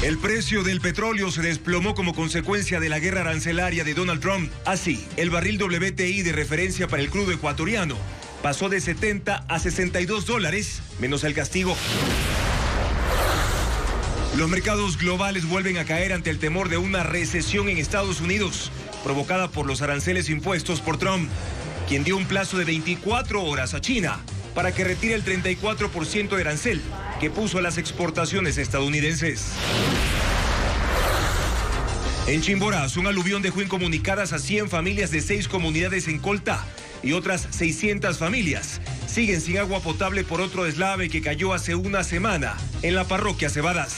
El precio del petróleo se desplomó como consecuencia de la guerra arancelaria de Donald Trump. Así, el barril WTI de referencia para el crudo ecuatoriano pasó de 70 a 62 dólares, menos el castigo. Los mercados globales vuelven a caer ante el temor de una recesión en Estados Unidos, provocada por los aranceles impuestos por Trump, quien dio un plazo de 24 horas a China para que retire el 34% de arancel que puso a las exportaciones estadounidenses. En Chimborazo, un aluvión dejó incomunicadas a 100 familias de 6 comunidades en Colta y otras 600 familias siguen sin agua potable por otro deslave que cayó hace una semana en la parroquia Cebadas.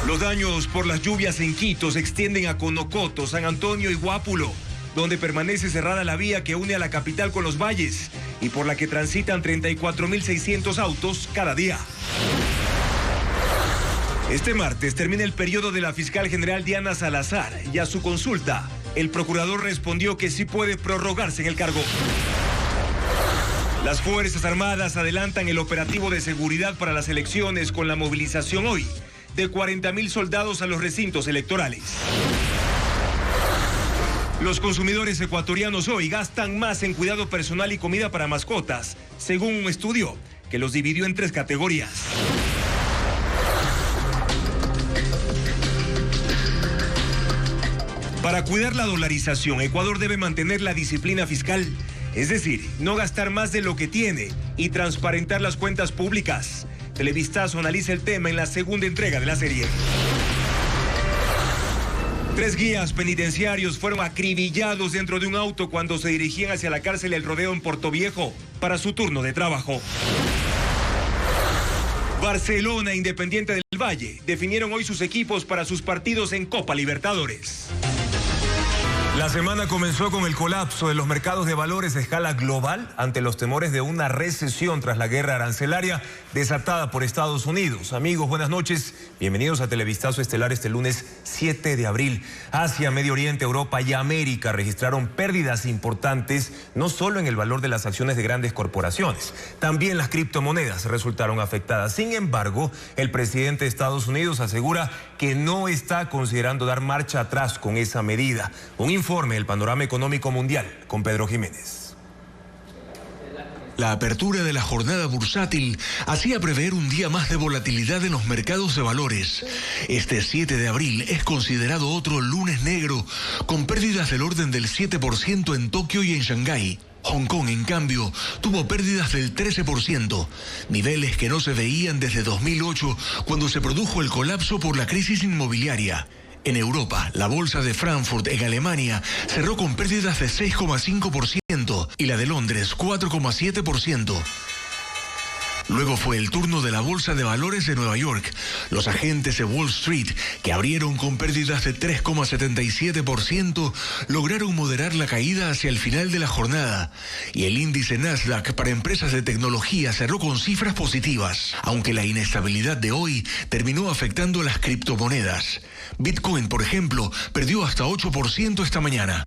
Los daños por las lluvias en Quito se extienden a Conocoto, San Antonio y Guápulo, donde permanece cerrada la vía que une a la capital con los valles y por la que transitan 34.600 autos cada día. Este martes termina el periodo de la fiscal general Diana Salazar y a su consulta, el procurador respondió que sí puede prorrogarse en el cargo. Las Fuerzas Armadas adelantan el operativo de seguridad para las elecciones con la movilización hoy de 40.000 soldados a los recintos electorales. Los consumidores ecuatorianos hoy gastan más en cuidado personal y comida para mascotas, según un estudio que los dividió en 3 categorías. Para cuidar la dolarización, Ecuador debe mantener la disciplina fiscal, es decir, no gastar más de lo que tiene y transparentar las cuentas públicas. Televistazo analiza el tema en la segunda entrega de la serie. 3 guías penitenciarios fueron acribillados dentro de un auto cuando se dirigían hacia la cárcel El Rodeo en Portoviejo para su turno de trabajo. Barcelona e Independiente del Valle definieron hoy sus equipos para sus partidos en Copa Libertadores. La semana comenzó con el colapso de los mercados de valores a escala global ante los temores de una recesión tras la guerra arancelaria desatada por Estados Unidos. Amigos, buenas noches. Bienvenidos a Televistazo Estelar este lunes 7 de abril. Asia, Medio Oriente, Europa y América registraron pérdidas importantes, no solo en el valor de las acciones de grandes corporaciones, también las criptomonedas resultaron afectadas. Sin embargo, el presidente de Estados Unidos asegura que no está considerando dar marcha atrás con esa medida. Un informe del panorama económico mundial con Pedro Jiménez. La apertura de la jornada bursátil hacía prever un día más de volatilidad en los mercados de valores. Este 7 de abril es considerado otro lunes negro, con pérdidas del orden del 7% en Tokio y en Shanghái. Hong Kong, en cambio, tuvo pérdidas del 13%, niveles que no se veían desde 2008, cuando se produjo el colapso por la crisis inmobiliaria. En Europa, la bolsa de Frankfurt en Alemania cerró con pérdidas de 6,5% y la de Londres 4,7%. Luego fue el turno de la Bolsa de Valores de Nueva York. Los agentes de Wall Street, que abrieron con pérdidas de 3,77%, lograron moderar la caída hacia el final de la jornada. Y el índice Nasdaq para empresas de tecnología cerró con cifras positivas, aunque la inestabilidad de hoy terminó afectando a las criptomonedas. Bitcoin, por ejemplo, perdió hasta 8% esta mañana.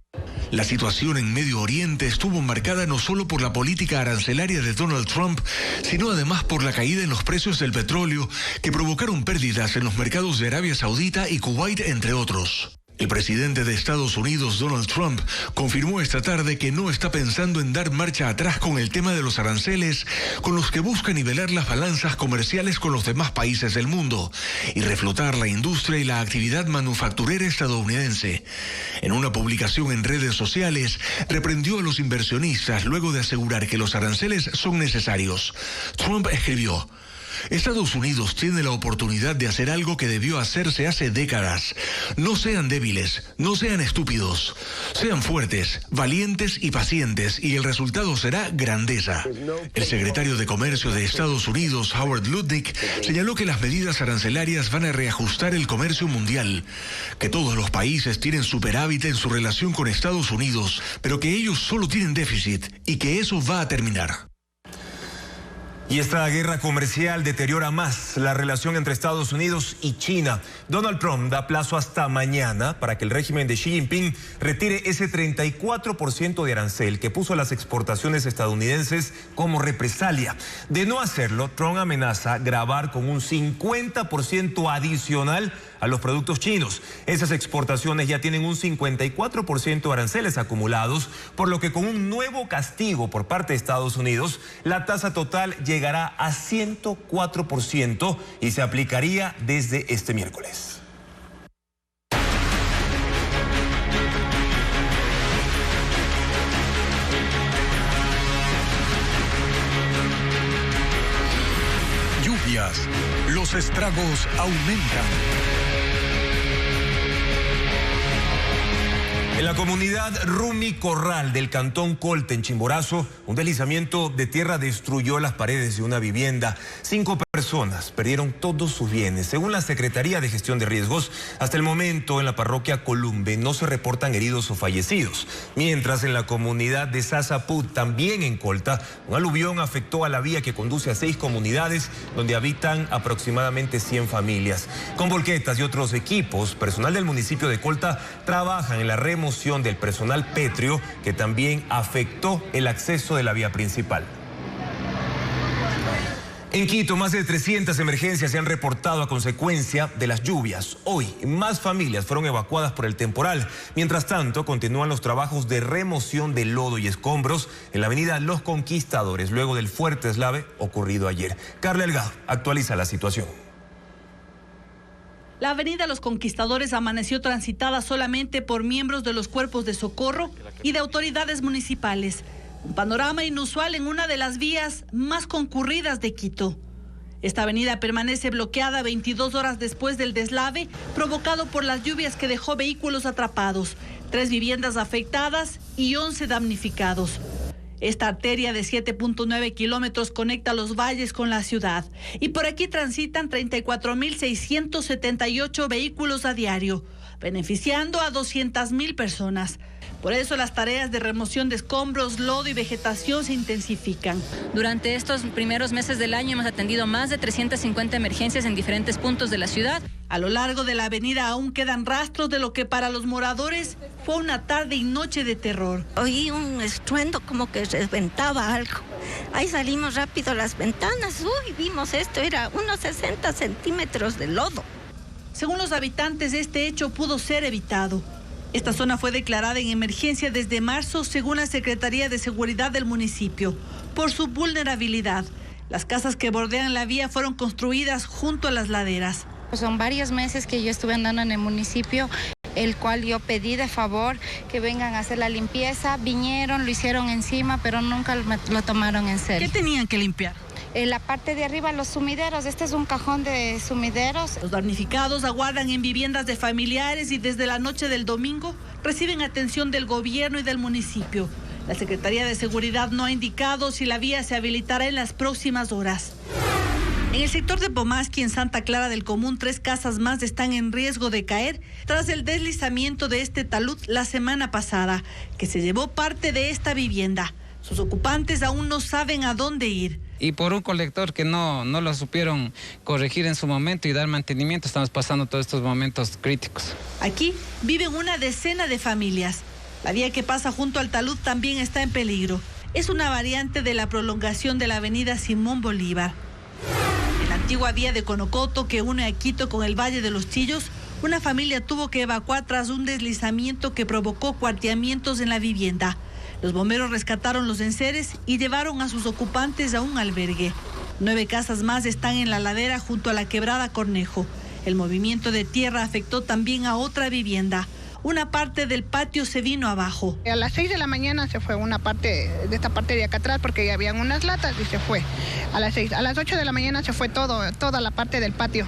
La situación en Medio Oriente estuvo marcada no solo por la política arancelaria de Donald Trump, sino además por la caída en los precios del petróleo, que provocaron pérdidas en los mercados de Arabia Saudita y Kuwait, entre otros. El presidente de Estados Unidos, Donald Trump, confirmó esta tarde que no está pensando en dar marcha atrás con el tema de los aranceles, con los que busca nivelar las balanzas comerciales con los demás países del mundo y reflotar la industria y la actividad manufacturera estadounidense. En una publicación en redes sociales, reprendió a los inversionistas luego de asegurar que los aranceles son necesarios. Trump escribió: Estados Unidos tiene la oportunidad de hacer algo que debió hacerse hace décadas. No sean débiles, no sean estúpidos. Sean fuertes, valientes y pacientes, y el resultado será grandeza. El secretario de Comercio de Estados Unidos, Howard Lutnick, señaló que las medidas arancelarias van a reajustar el comercio mundial, que todos los países tienen superávit en su relación con Estados Unidos, pero que ellos solo tienen déficit y que eso va a terminar. Y esta guerra comercial deteriora más la relación entre Estados Unidos y China. Donald Trump da plazo hasta mañana para que el régimen de Xi Jinping retire ese 34% de arancel que puso a las exportaciones estadounidenses como represalia. De no hacerlo, Trump amenaza gravar con un 50% adicional a los productos chinos. Esas exportaciones ya tienen un 54% de aranceles acumulados, por lo que con un nuevo castigo por parte de Estados Unidos, la tasa total llegará a 104% y se aplicaría desde este miércoles. Lluvias, los estragos aumentan. En la comunidad Rumi Corral del cantón Colta, en Chimborazo, un deslizamiento de tierra destruyó las paredes de una vivienda. 5 personas perdieron todos sus bienes. Según la Secretaría de Gestión de Riesgos, hasta el momento en la parroquia Columbe no se reportan heridos o fallecidos. Mientras en la comunidad de Sasaput, también en Colta, un aluvión afectó a la vía que conduce a 6 comunidades donde habitan aproximadamente 100 familias. Con volquetas y otros equipos, personal del municipio de Colta trabajan en la remoción del personal pétreo que también afectó el acceso de la vía principal. En Quito, más de 300 emergencias se han reportado a consecuencia de las lluvias. Hoy, más familias fueron evacuadas por el temporal. Mientras tanto, continúan los trabajos de remoción de lodo y escombros en la avenida Los Conquistadores, luego del fuerte deslave ocurrido ayer. Carla Elgado actualiza la situación. La avenida Los Conquistadores amaneció transitada solamente por miembros de los cuerpos de socorro y de autoridades municipales. Un panorama inusual en una de las vías más concurridas de Quito. Esta avenida permanece bloqueada 22 horas después del deslave provocado por las lluvias que dejó vehículos atrapados, 3 viviendas afectadas y 11 damnificados. Esta arteria de 7.9 kilómetros conecta los valles con la ciudad y por aquí transitan 34.678 vehículos a diario, beneficiando a 200.000 personas. Por eso las tareas de remoción de escombros, lodo y vegetación se intensifican. Durante estos primeros meses del año hemos atendido más de 350 emergencias en diferentes puntos de la ciudad. A lo largo de la avenida aún quedan rastros de lo que para los moradores fue una tarde y noche de terror. Oí un estruendo como que reventaba algo. Ahí salimos rápido a las ventanas. Uy, vimos esto, era unos 60 centímetros de lodo. Según los habitantes, este hecho pudo ser evitado. Esta zona fue declarada en emergencia desde marzo, según la Secretaría de Seguridad del municipio, por su vulnerabilidad. Las casas que bordean la vía fueron construidas junto a las laderas. Son varios meses que yo estuve andando en el municipio, el cual yo pedí de favor que vengan a hacer la limpieza. Vinieron, lo hicieron encima, pero nunca lo tomaron en serio. ¿Qué tenían que limpiar? En la parte de arriba, los sumideros. Este es un cajón de sumideros. Los damnificados aguardan en viviendas de familiares y desde la noche del domingo reciben atención del gobierno y del municipio. La Secretaría de Seguridad no ha indicado si la vía se habilitará en las próximas horas. En el sector de Pomasqui, en Santa Clara del Común, 3 casas más están en riesgo de caer tras el deslizamiento de este talud la semana pasada, que se llevó parte de esta vivienda. Sus ocupantes aún no saben a dónde ir. Y por un colector que no lo supieron corregir en su momento y dar mantenimiento, estamos pasando todos estos momentos críticos. Aquí viven una decena de familias. La vía que pasa junto al talud también está en peligro. Es una variante de la prolongación de la avenida Simón Bolívar. En la antigua vía de Conocoto que une a Quito con el Valle de los Chillos, una familia tuvo que evacuar tras un deslizamiento que provocó cuarteamientos en la vivienda. Los bomberos rescataron los enseres y llevaron a sus ocupantes a un albergue. 9 casas más están en la ladera junto a la quebrada Cornejo. El movimiento de tierra afectó también a otra vivienda. Una parte del patio se vino abajo. A las 6 de la mañana se fue una parte de esta parte de acá atrás porque ya habían unas latas y se fue. A las 6, a las 8 de la mañana se fue toda la parte del patio.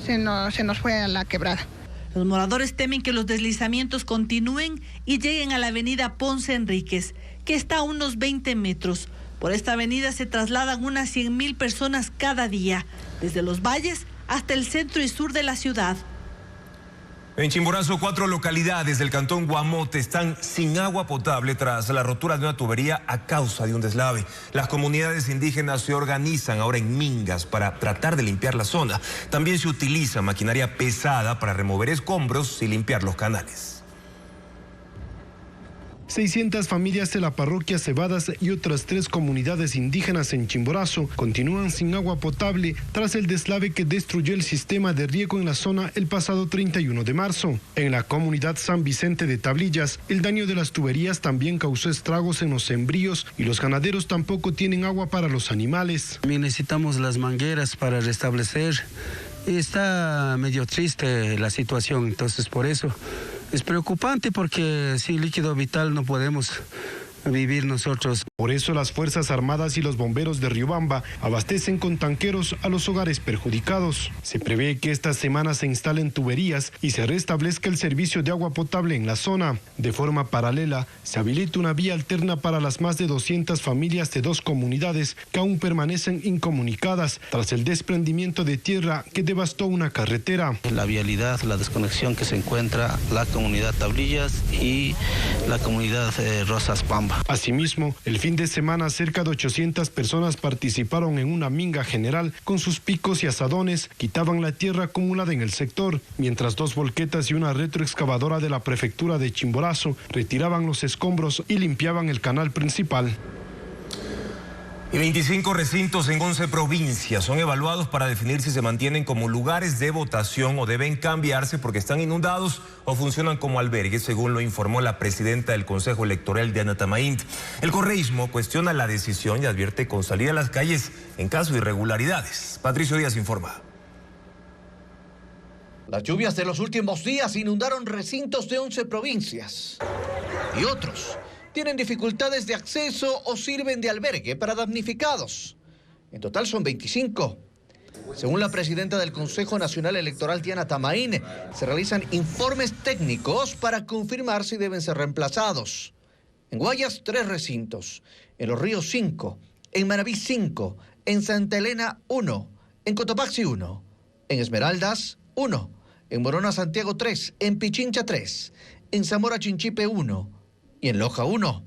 Se nos fue a la quebrada. Los moradores temen que los deslizamientos continúen y lleguen a la avenida Ponce Enríquez, que está a unos 20 metros. Por esta avenida se trasladan unas 100.000 personas cada día, desde los valles hasta el centro y sur de la ciudad. En Chimborazo, 4 localidades del cantón Guamote están sin agua potable tras la rotura de una tubería a causa de un deslave. Las comunidades indígenas se organizan ahora en mingas para tratar de limpiar la zona. También se utiliza maquinaria pesada para remover escombros y limpiar los canales. 600 familias de la parroquia Cebadas y otras 3 comunidades indígenas en Chimborazo continúan sin agua potable tras el deslave que destruyó el sistema de riego en la zona el pasado 31 de marzo. En la comunidad San Vicente de Tablillas, el daño de las tuberías también causó estragos en los sembríos y los ganaderos tampoco tienen agua para los animales. También necesitamos las mangueras para restablecer. Está medio triste la situación, entonces por eso es preocupante porque sin líquido vital no podemos vivir nosotros. Por eso las Fuerzas Armadas y los bomberos de Riobamba abastecen con tanqueros a los hogares perjudicados. Se prevé que esta semana se instalen tuberías y se restablezca el servicio de agua potable en la zona. De forma paralela, se habilita una vía alterna para las más de 200 familias de 2 comunidades que aún permanecen incomunicadas tras el desprendimiento de tierra que devastó una carretera. La vialidad, la desconexión que se encuentra la comunidad Tablillas y la comunidad Rosas Pamba. Asimismo, el fin de semana cerca de 800 personas participaron en una minga general. Con sus picos y azadones quitaban la tierra acumulada en el sector, mientras 2 volquetas y una retroexcavadora de la prefectura de Chimborazo retiraban los escombros y limpiaban el canal principal. Y 25 recintos en 11 provincias son evaluados para definir si se mantienen como lugares de votación o deben cambiarse porque están inundados o funcionan como albergues, según lo informó la presidenta del Consejo Electoral, Diana Tamaint. El correísmo cuestiona la decisión y advierte con salida a las calles en caso de irregularidades. Patricio Díaz informa. Las lluvias de los últimos días inundaron recintos de 11 provincias y otros tienen dificultades de acceso o sirven de albergue para damnificados. En total son 25. Según la presidenta del Consejo Nacional Electoral, Diana Tamaint, se realizan informes técnicos para confirmar si deben ser reemplazados. En Guayas, 3 recintos. En Los Ríos, 5. En Manabí, 5. En Santa Elena, 1. En Cotopaxi, 1. En Esmeraldas, 1. En Morona, Santiago, 3. En Pichincha, 3. En Zamora, Chinchipe, 1. Y en Loja 1.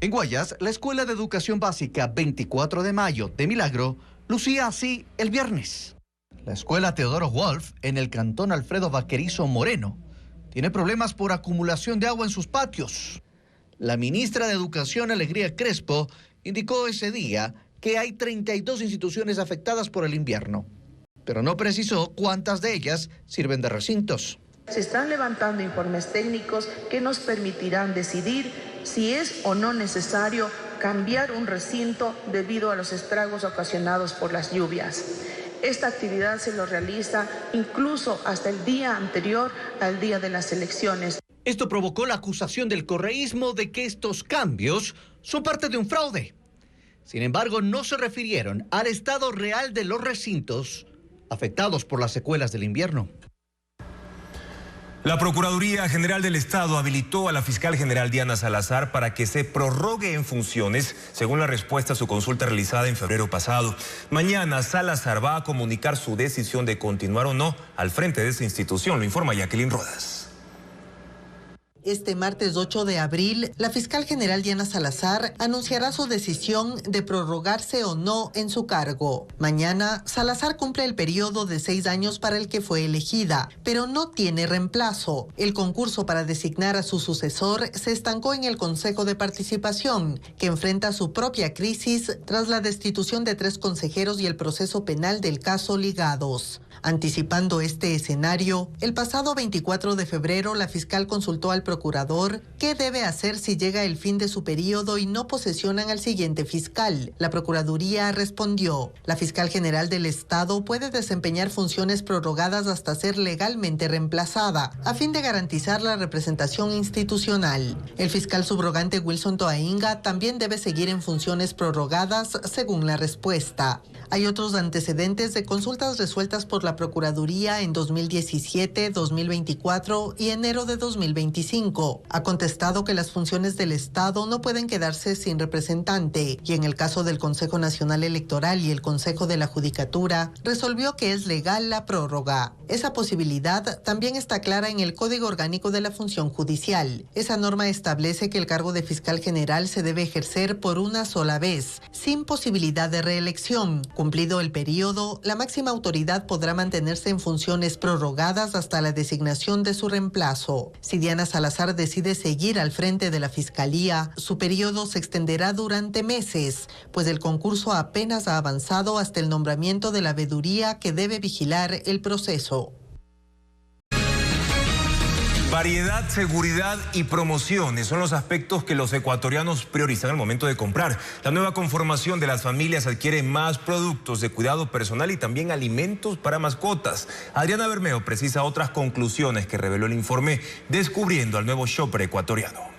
En Guayas, la Escuela de Educación Básica 24 de Mayo de Milagro lucía así el viernes. La Escuela Teodoro Wolf, en el cantón Alfredo Vaquerizo Moreno, tiene problemas por acumulación de agua en sus patios. La ministra de Educación, Alegría Crespo, indicó ese día que hay 32 instituciones afectadas por el invierno, pero no precisó cuántas de ellas sirven de recintos. Se están levantando informes técnicos que nos permitirán decidir si es o no necesario cambiar un recinto debido a los estragos ocasionados por las lluvias. Esta actividad se lo realiza incluso hasta el día anterior al día de las elecciones. Esto provocó la acusación del correísmo de que estos cambios son parte de un fraude. Sin embargo, no se refirieron al estado real de los recintos afectados por las secuelas del invierno. La Procuraduría General del Estado habilitó a la fiscal general Diana Salazar para que se prorrogue en funciones, según la respuesta a su consulta realizada en febrero pasado. Mañana Salazar va a comunicar su decisión de continuar o no al frente de esa institución, lo informa Jacqueline Rodas. Este martes 8 de abril, la fiscal general Diana Salazar anunciará su decisión de prorrogarse o no en su cargo. Mañana, Salazar cumple el periodo de 6 años para el que fue elegida, pero no tiene reemplazo. El concurso para designar a su sucesor se estancó en el Consejo de Participación, que enfrenta su propia crisis tras la destitución de 3 consejeros y el proceso penal del caso Ligados. Anticipando este escenario, el pasado 24 de febrero la fiscal consultó al procurador qué debe hacer si llega el fin de su periodo y no posesionan al siguiente fiscal. La Procuraduría respondió: la fiscal general del Estado puede desempeñar funciones prorrogadas hasta ser legalmente reemplazada, a fin de garantizar la representación institucional. El fiscal subrogante Wilson Toainga también debe seguir en funciones prorrogadas, según la respuesta. Hay otros antecedentes de consultas resueltas por la Procuraduría en 2017, 2024 y enero de 2025. 25 ha contestado que las funciones del Estado no pueden quedarse sin representante y en el caso del Consejo Nacional Electoral y el Consejo de la Judicatura resolvió que es legal la prórroga. Esa posibilidad también está clara en el Código Orgánico de la Función Judicial. Esa norma establece que el cargo de fiscal general se debe ejercer por una sola vez, sin posibilidad de reelección. Cumplido el periodo, la máxima autoridad podrá mantenerse en funciones prorrogadas hasta la designación de su reemplazo. Si Diana Salazar decide seguir al frente de la Fiscalía, su periodo se extenderá durante meses, pues el concurso apenas ha avanzado hasta el nombramiento de la veeduría que debe vigilar el proceso. Variedad, seguridad y promociones son los aspectos que los ecuatorianos priorizan al momento de comprar. La nueva conformación de las familias adquiere más productos de cuidado personal y también alimentos para mascotas. Adriana Bermeo precisa otras conclusiones que reveló el informe Descubriendo al nuevo shopper ecuatoriano.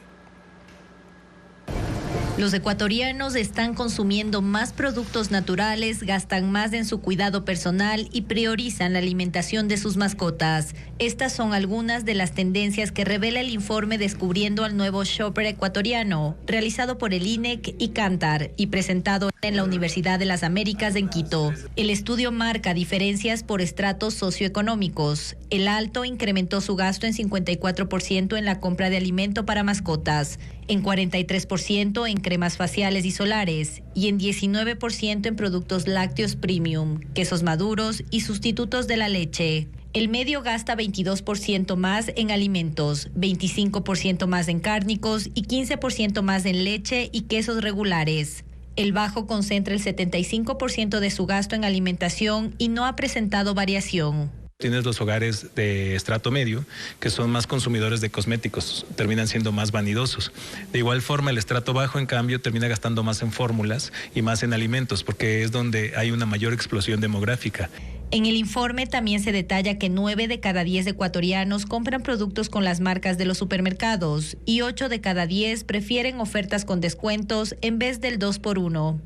Los ecuatorianos están consumiendo más productos naturales, gastan más en su cuidado personal y priorizan la alimentación de sus mascotas. Estas son algunas de las tendencias que revela el informe Descubriendo al nuevo shopper ecuatoriano, realizado por el INEC y Kantar y presentado en la Universidad de las Américas en Quito. El estudio marca diferencias por estratos socioeconómicos. El alto incrementó su gasto en 54% en la compra de alimento para mascotas, en 43% en cremas faciales y solares y en 19% en productos lácteos premium, quesos maduros y sustitutos de la leche. El medio gasta 22% más en alimentos, 25% más en cárnicos y 15% más en leche y quesos regulares. El bajo concentra el 75% de su gasto en alimentación y no ha presentado variación. Tienes los hogares de estrato medio, que son más consumidores de cosméticos, terminan siendo más vanidosos. De igual forma, el estrato bajo, en cambio, termina gastando más en fórmulas y más en alimentos, porque es donde hay una mayor explosión demográfica. En el informe también se detalla que 9 de cada 10 ecuatorianos compran productos con las marcas de los supermercados y 8 de cada 10 prefieren ofertas con descuentos en vez del 2x1.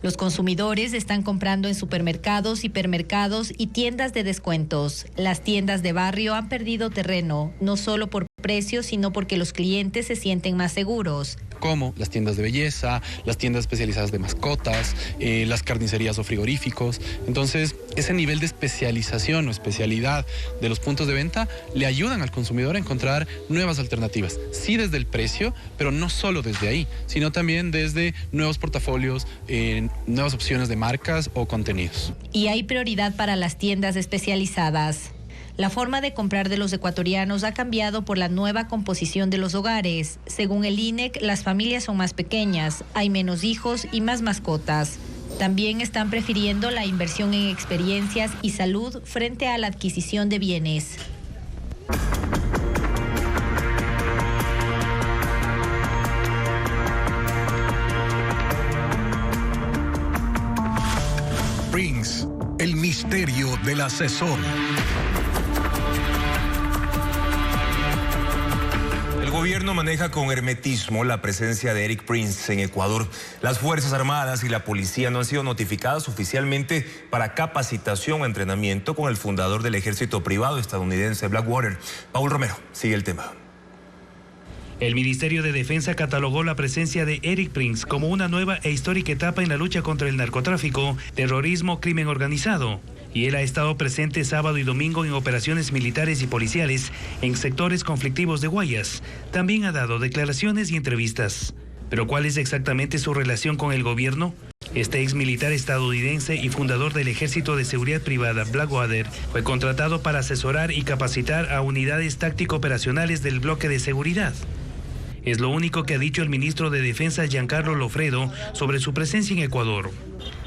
Los consumidores están comprando en supermercados, hipermercados y tiendas de descuentos. Las tiendas de barrio han perdido terreno, no solo por precios, sino porque los clientes se sienten más seguros. Como las tiendas de belleza, las tiendas especializadas de mascotas, las carnicerías o frigoríficos. Entonces, ese nivel de especialización o especialidad de los puntos de venta le ayudan al consumidor a encontrar nuevas alternativas. Sí desde el precio, pero no solo desde ahí, sino también desde nuevos portafolios, nuevas opciones de marcas o contenidos. Y hay prioridad para las tiendas especializadas. La forma de comprar de los ecuatorianos ha cambiado por la nueva composición de los hogares. Según el INEC, las familias son más pequeñas, hay menos hijos y más mascotas. También están prefiriendo la inversión en experiencias y salud frente a la adquisición de bienes. Prince, el misterio del asesor. El gobierno maneja con hermetismo la presencia de Eric Prince en Ecuador. Las Fuerzas Armadas y la policía no han sido notificadas oficialmente para capacitación o entrenamiento con el fundador del ejército privado estadounidense Blackwater. Paul Romero sigue el tema. El Ministerio de Defensa catalogó la presencia de Eric Prince como una nueva e histórica etapa en la lucha contra el narcotráfico, terrorismo, crimen organizado. Y él ha estado presente sábado y domingo en operaciones militares y policiales en sectores conflictivos de Guayas. También ha dado declaraciones y entrevistas. ¿Pero cuál es exactamente su relación con el gobierno? Este ex militar estadounidense y fundador del Ejército de Seguridad Privada, Blackwater, fue contratado para asesorar y capacitar a unidades táctico-operacionales del bloque de seguridad. Es lo único que ha dicho el ministro de Defensa, Giancarlo Lofredo, sobre su presencia en Ecuador.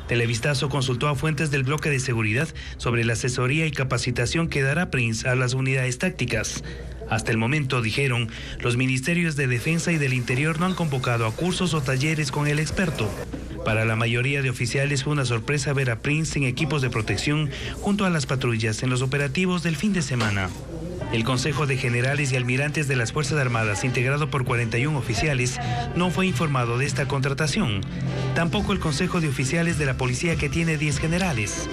Televistazo consultó a fuentes del bloque de seguridad sobre la asesoría y capacitación que dará Prince a las unidades tácticas. Hasta el momento, dijeron, los ministerios de Defensa y del Interior no han convocado a cursos o talleres con el experto. Para la mayoría de oficiales fue una sorpresa ver a Prince en equipos de protección junto a las patrullas en los operativos del fin de semana. El Consejo de Generales y Almirantes de las Fuerzas Armadas, integrado por 41 oficiales, no fue informado de esta contratación. Tampoco el Consejo de Oficiales de la Policía, que tiene 10 generales.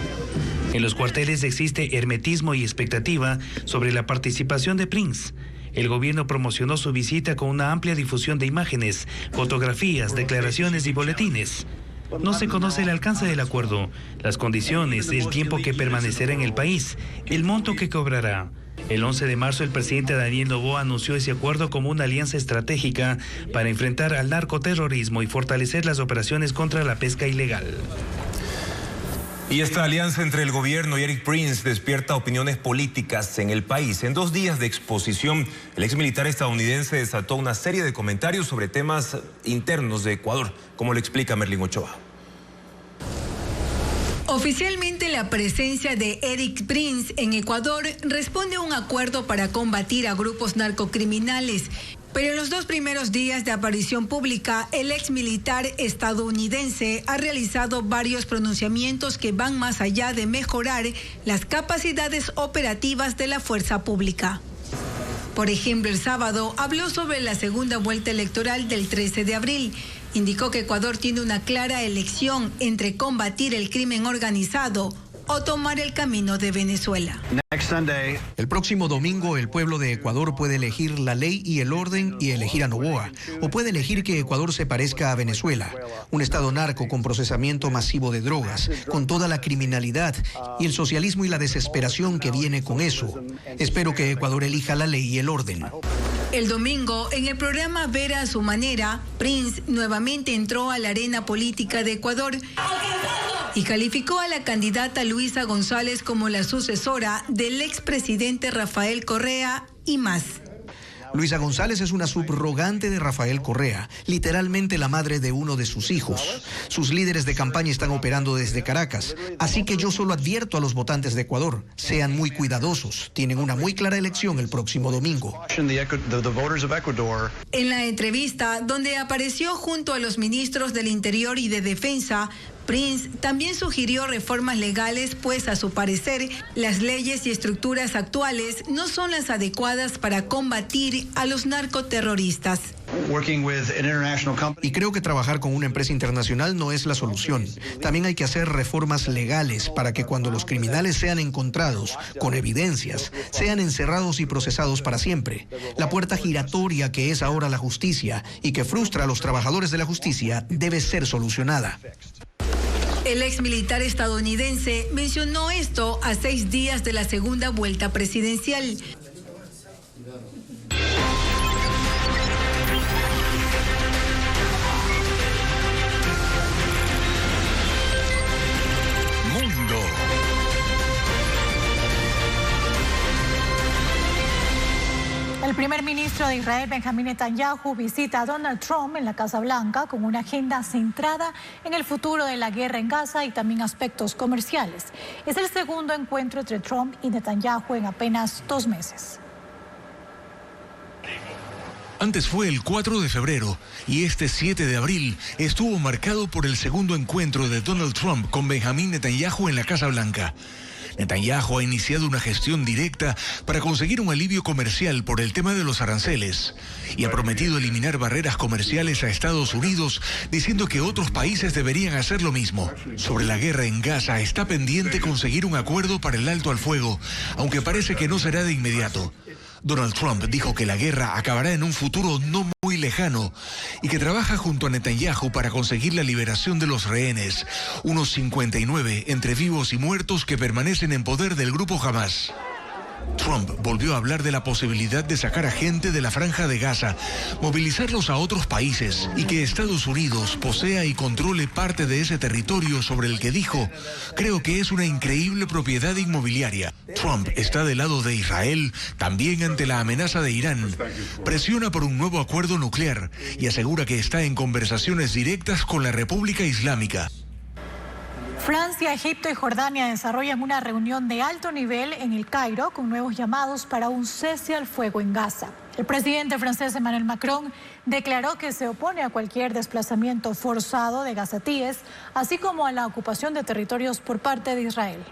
En los cuarteles existe hermetismo y expectativa sobre la participación de Prince. El gobierno promocionó su visita con una amplia difusión de imágenes, fotografías, declaraciones y boletines. No se conoce el alcance del acuerdo, las condiciones, el tiempo que permanecerá en el país, el monto que cobrará. El 11 de marzo el presidente Daniel Noboa anunció ese acuerdo como una alianza estratégica para enfrentar al narcoterrorismo y fortalecer las operaciones contra la pesca ilegal. Y esta alianza entre el gobierno y Erik Prince despierta opiniones políticas en el país. En 2 días de exposición, el exmilitar estadounidense desató una serie de comentarios sobre temas internos de Ecuador, como lo explica Merlin Ochoa. Oficialmente, la presencia de Erik Prince en Ecuador responde a un acuerdo para combatir a grupos narcocriminales. Pero en los 2 primeros días de aparición pública, el exmilitar estadounidense ha realizado varios pronunciamientos que van más allá de mejorar las capacidades operativas de la fuerza pública. Por ejemplo, el sábado habló sobre la segunda vuelta electoral del 13 de abril. Indicó que Ecuador tiene una clara elección entre combatir el crimen organizado o tomar el camino de Venezuela. El próximo domingo el pueblo de Ecuador puede elegir la ley y el orden y elegir a Noboa, o puede elegir que Ecuador se parezca a Venezuela, un estado narco con procesamiento masivo de drogas, con toda la criminalidad y el socialismo y la desesperación que viene con eso. Espero que Ecuador elija la ley y el orden. El domingo, en el programa Ver a su manera, Prince nuevamente entró a la arena política de Ecuador y calificó a la candidata Luisa González como la sucesora del expresidente Rafael Correa y más. Luisa González es una subrogante de Rafael Correa, literalmente la madre de uno de sus hijos. Sus líderes de campaña están operando desde Caracas, así que yo solo advierto a los votantes de Ecuador, sean muy cuidadosos, tienen una muy clara elección el próximo domingo. En la entrevista, donde apareció junto a los ministros del Interior y de Defensa, Prince también sugirió reformas legales, pues a su parecer las leyes y estructuras actuales no son las adecuadas para combatir a los narcoterroristas. Y creo que trabajar con una empresa internacional no es la solución. También hay que hacer reformas legales para que cuando los criminales sean encontrados con evidencias, sean encerrados y procesados para siempre. La puerta giratoria que es ahora la justicia y que frustra a los trabajadores de la justicia debe ser solucionada. El exmilitar estadounidense mencionó esto a 6 días de la segunda vuelta presidencial. Mundo. El primer ministro de Israel, Benjamín Netanyahu, visita a Donald Trump en la Casa Blanca con una agenda centrada en el futuro de la guerra en Gaza y también aspectos comerciales. Es el segundo encuentro entre Trump y Netanyahu en apenas 2 meses. Antes fue el 4 de febrero y este 7 de abril estuvo marcado por el segundo encuentro de Donald Trump con Benjamín Netanyahu en la Casa Blanca. Netanyahu ha iniciado una gestión directa para conseguir un alivio comercial por el tema de los aranceles y ha prometido eliminar barreras comerciales a Estados Unidos, diciendo que otros países deberían hacer lo mismo. Sobre la guerra en Gaza está pendiente conseguir un acuerdo para el alto al fuego, aunque parece que no será de inmediato. Donald Trump dijo que la guerra acabará en un futuro no muy lejano y que trabaja junto a Netanyahu para conseguir la liberación de los rehenes, unos 59 entre vivos y muertos que permanecen en poder del grupo Hamás. Trump volvió a hablar de la posibilidad de sacar a gente de la Franja de Gaza, movilizarlos a otros países y que Estados Unidos posea y controle parte de ese territorio sobre el que dijo: creo que es una increíble propiedad inmobiliaria. Trump está del lado de Israel, también ante la amenaza de Irán. Presiona por un nuevo acuerdo nuclear y asegura que está en conversaciones directas con la República Islámica. Francia, Egipto y Jordania desarrollan una reunión de alto nivel en El Cairo con nuevos llamados para un cese al fuego en Gaza. El presidente francés Emmanuel Macron declaró que se opone a cualquier desplazamiento forzado de gazatíes, así como a la ocupación de territorios por parte de Israel.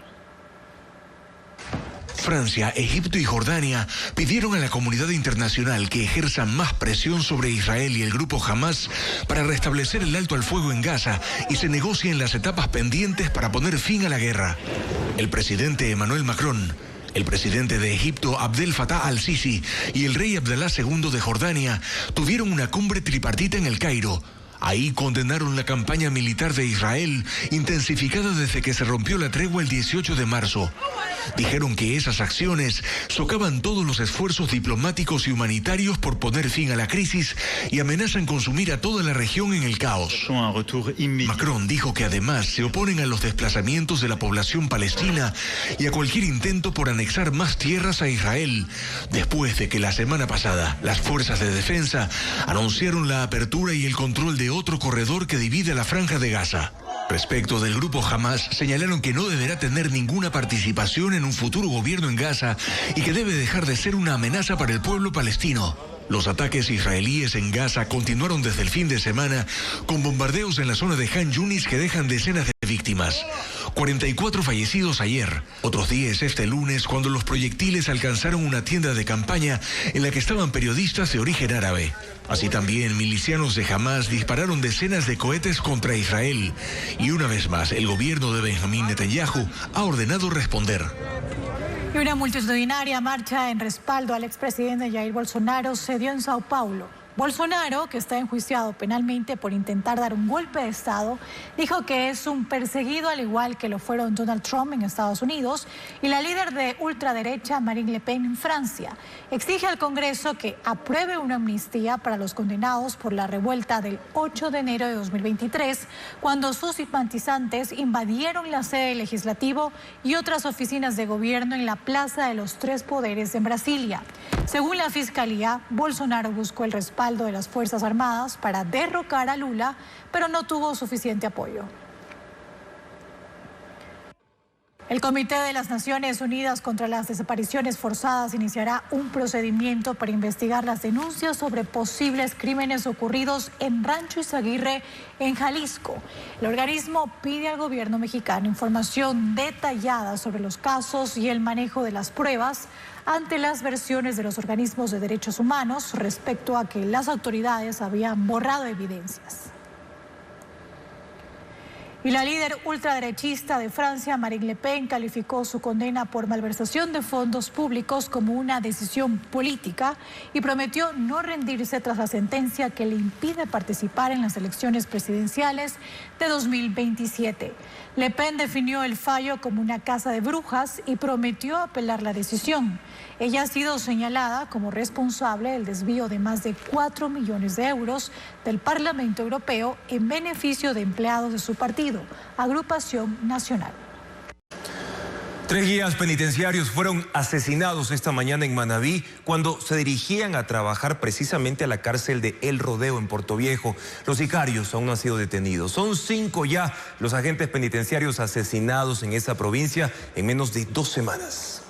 Francia, Egipto y Jordania pidieron a la comunidad internacional que ejerza más presión sobre Israel y el grupo Hamás para restablecer el alto al fuego en Gaza y se negocien las etapas pendientes para poner fin a la guerra. El presidente Emmanuel Macron El presidente de Egipto, Abdel Fattah al-Sisi, y el rey Abdalá II de Jordania tuvieron una cumbre tripartita en el Cairo. Ahí condenaron la campaña militar de Israel, intensificada desde que se rompió la tregua el 18 de marzo. Dijeron que esas acciones socavan todos los esfuerzos diplomáticos y humanitarios por poner fin a la crisis y amenazan con sumir a toda la región en el caos. Macron dijo que además se oponen a los desplazamientos de la población palestina y a cualquier intento por anexar más tierras a Israel, después de que la semana pasada las fuerzas de defensa anunciaron la apertura y el control de otro corredor que divide la franja de Gaza. Respecto del grupo Hamas, señalaron que no deberá tener ninguna participación en un futuro gobierno en Gaza y que debe dejar de ser una amenaza para el pueblo palestino. Los ataques israelíes en Gaza continuaron desde el fin de semana con bombardeos en la zona de Han Yunis que dejan decenas de víctimas. 44 fallecidos ayer, otros 10 este lunes cuando los proyectiles alcanzaron una tienda de campaña en la que estaban periodistas de origen árabe. Así también milicianos de Hamas dispararon decenas de cohetes contra Israel y una vez más el gobierno de Benjamín Netanyahu ha ordenado responder. Y una multitudinaria marcha en respaldo al expresidente Jair Bolsonaro se dio en Sao Paulo. Bolsonaro, que está enjuiciado penalmente por intentar dar un golpe de Estado, dijo que es un perseguido al igual que lo fueron Donald Trump en Estados Unidos y la líder de ultraderecha Marine Le Pen en Francia. Exige al Congreso que apruebe una amnistía para los condenados por la revuelta del 8 de enero de 2023, cuando sus simpatizantes invadieron la sede del Legislativo y otras oficinas de gobierno en la Plaza de los Tres Poderes en Brasilia. Según la Fiscalía, Bolsonaro buscó el respaldo de las Fuerzas Armadas para derrocar a Lula, pero no tuvo suficiente apoyo. El Comité de las Naciones Unidas contra las Desapariciones Forzadas iniciará un procedimiento para investigar las denuncias sobre posibles crímenes ocurridos en Rancho Izaguirre, en Jalisco. El organismo pide al gobierno mexicano información detallada sobre los casos y el manejo de las pruebas ante las versiones de los organismos de derechos humanos respecto a que las autoridades habían borrado evidencias. Y la líder ultraderechista de Francia, Marine Le Pen, calificó su condena por malversación de fondos públicos como una decisión política y prometió no rendirse tras la sentencia que le impide participar en las elecciones presidenciales de 2027. Le Pen definió el fallo como una caza de brujas y prometió apelar la decisión. Ella ha sido señalada como responsable del desvío de más de 4 millones de euros del Parlamento Europeo en beneficio de empleados de su partido, Agrupación Nacional. 3 guías penitenciarios fueron asesinados esta mañana en Manabí cuando se dirigían a trabajar precisamente a la cárcel de El Rodeo en Portoviejo. Los sicarios aún no han sido detenidos. Son 5 ya los agentes penitenciarios asesinados en esa provincia en menos de 2 semanas.